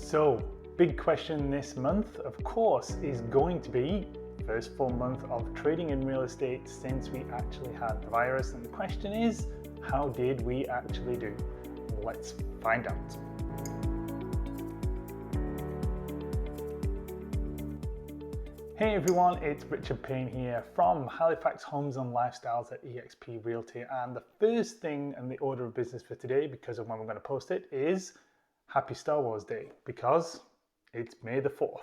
So, big question this month, of course, is going to be first full month of trading in real estate since we actually had the virus. And the question is, how did we actually do? Let's find out. Hey everyone, it's Richard Payne here from Halifax Homes and Lifestyles at eXp Realty. And the first thing in the order of business for today, because of when we're going to post it, is Happy Star Wars Day, because it's May the 4th.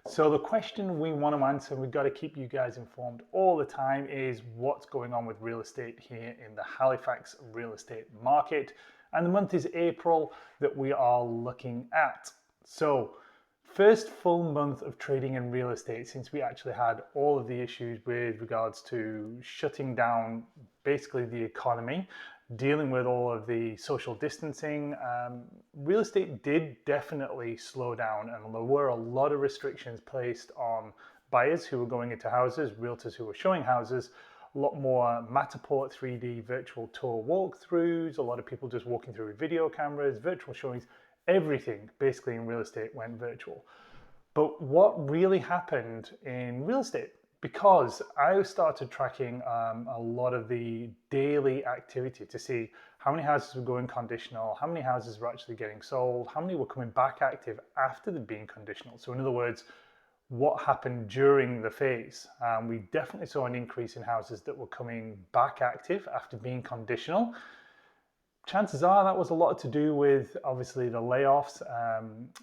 So the question we want to answer, we've got to keep you guys informed all the time, is what's going on with real estate here in the Halifax real estate market. And the month is April that we are looking at. So first full month of trading in real estate since we actually had all of the issues with regards to shutting down basically the economy, dealing with all of the social distancing. Real estate did definitely slow down, and there were a lot of restrictions placed on buyers who were going into houses, realtors who were showing houses, a lot more Matterport 3D virtual tour walkthroughs, a lot of people just walking through with video cameras, virtual showings. Everything basically in real estate went virtual. But what really happened in real estate, because I started tracking a lot of the daily activity to see how many houses were going conditional, how many houses were actually getting sold, how many were coming back active after they'd been conditional. So in other words, what happened during the phase. We definitely saw an increase in houses that were coming back active after being conditional. Chances are that was a lot to do with obviously the layoffs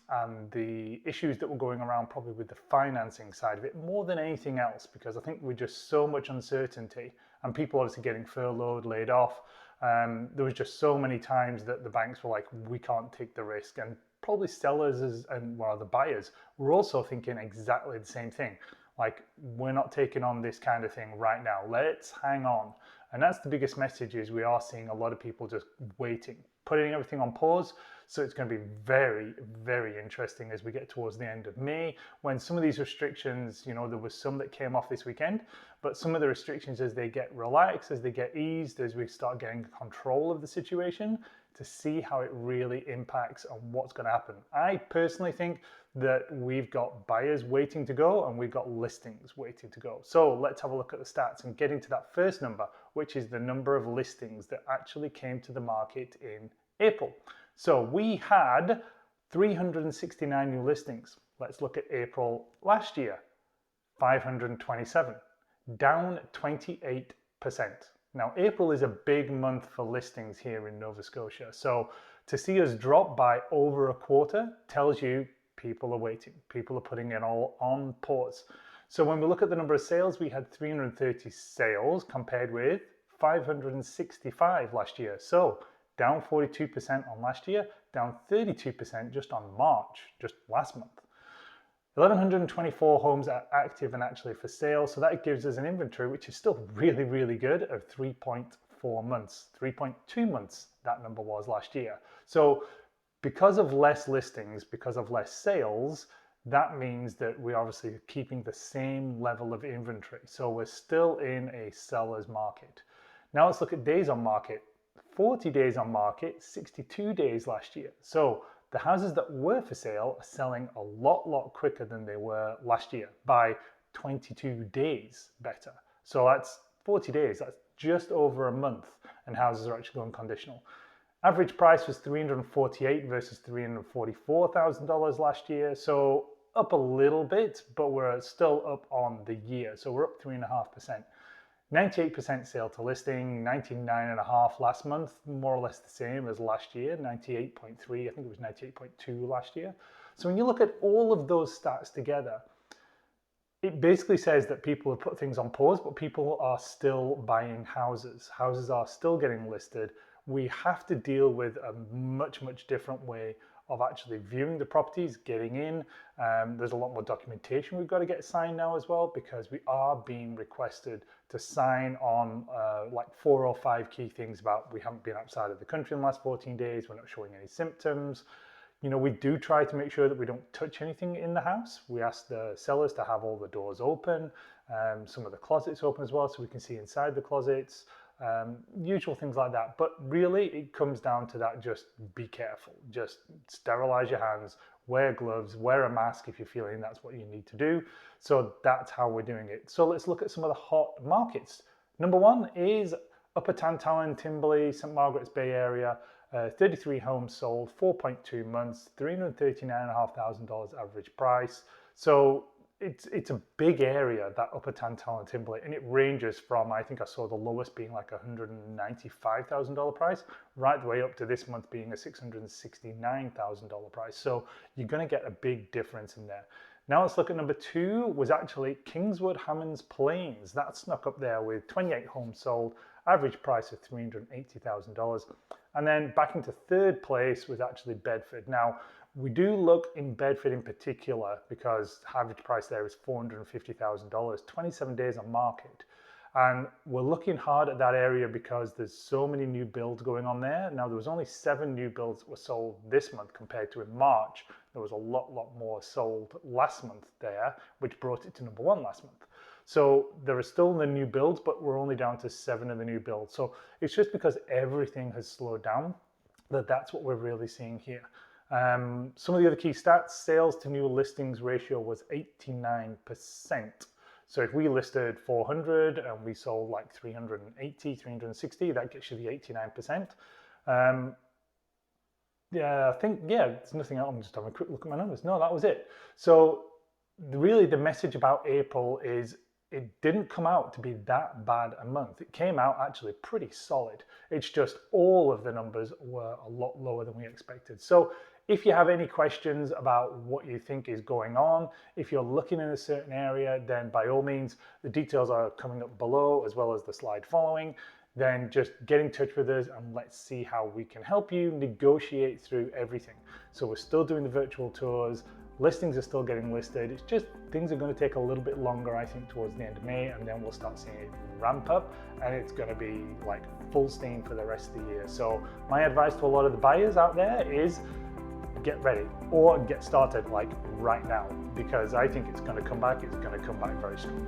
and the issues that were going around, probably with the financing side of it more than anything else, because I think with just so much uncertainty and people obviously getting furloughed, laid off, there was just so many times that the banks were like, we can't take the risk. And probably sellers and the buyers were also thinking exactly the same thing. Like, we're not taking on this kind of thing right now. Let's hang on. And that's the biggest message, is we are seeing a lot of people just waiting, putting everything on pause. So it's going to be very, very interesting as we get towards the end of May, when some of these restrictions, there was some that came off this weekend, but some of the restrictions, as they get relaxed, as they get eased, as we start getting control of the situation, to see how it really impacts on what's going to happen. I personally think that we've got buyers waiting to go and we've got listings waiting to go. So let's have a look at the stats and get into that first number, which is the number of listings that actually came to the market in April. So we had 369 new listings. Let's look at April last year, 527, down 28%. Now, April is a big month for listings here in Nova Scotia. So to see us drop by over a quarter tells you people are waiting. People are putting it all on pause. So when we look at the number of sales, we had 330 sales compared with 565 last year. So down 42% on last year, down 32% just on March, just last month. 1,124 homes are active and actually for sale. So that gives us an inventory, which is still really, really good, of 3.4 months, 3.2 months, that number was last year. So because of less listings, because of less sales, that means that we're obviously keeping the same level of inventory. So we're still in a seller's market. Now let's look at days on market. 40 days on market, 62 days last year. So the houses that were for sale are selling a lot quicker than they were last year, by 22 days better. So that's 40 days, that's just over a month, and houses are actually going conditional. Average price was $348,000 versus $344,000 last year. So up a little bit, but we're still up on the year. So we're up 3.5%. 98% sale to listing, 99.5% last month, more or less the same as last year, 98.3, I think it was 98.2 last year. So when you look at all of those stats together, it basically says that people have put things on pause, but people are still buying houses. Houses are still getting listed. We have to deal with a much different way of actually viewing the properties, getting in. There's a lot more documentation we've got to get signed now as well, because we are being requested to sign on like 4 or 5 key things about we haven't been outside of the country in the last 14 days, we're not showing any symptoms. We do try to make sure that we don't touch anything in the house. We ask the sellers to have all the doors open, some of the closets open as well, so we can see inside the closets. usual things like that. But really, it comes down to that: just be careful, just sterilize your hands, wear gloves, wear a mask if you're feeling that's what you need to do. So that's how we're doing it. So let's look at some of the hot markets. Number one is Upper Tantallon, Timberley, St. Margaret's Bay area. 33 homes sold, 4.2 months, $339,500 average price. So it's a big area, that Upper Tantallon and Timberley, and it ranges from, I think I saw the lowest being like $195,000 price, right the way up to this month being a $669,000 price. So you're going to get a big difference in there. Now let's look at number two, was actually Kingswood Hammonds Plains. That snuck up there with 28 homes sold, average price of $380,000. And then back into third place was actually Bedford. Now, we do look in Bedford in particular because average price there is $450,000, 27 days on market. And we're looking hard at that area because there's so many new builds going on there. Now, there was only 7 new builds that were sold this month compared to in March. There was a lot more sold last month there, which brought it to number one last month. So there are still the new builds, but we're only down to 7 of the new builds. So it's just because everything has slowed down that's what we're really seeing here. Some of the other key stats: sales to new listings ratio was 89%. So if we listed 400 and we sold like 380, 360, that gets you the 89%. Yeah, I think, there's nothing else. I'm just having a quick look at my numbers. No, that was it. So really the message about April is it didn't come out to be that bad a month. It came out actually pretty solid. It's just all of the numbers were a lot lower than we expected. So if you have any questions about what you think is going on, if you're looking in a certain area, then by all means, the details are coming up below as well as the slide following. Then just get in touch with us and let's see how we can help you negotiate through everything. So we're still doing the virtual tours. Listings are still getting listed. It's just things are going to take a little bit longer, I think, towards the end of May, and then we'll start seeing it ramp up, and it's going to be like full steam for the rest of the year. So my advice to a lot of the buyers out there is get ready or get started like right now, because I think it's going to come back. It's going to come back very strong.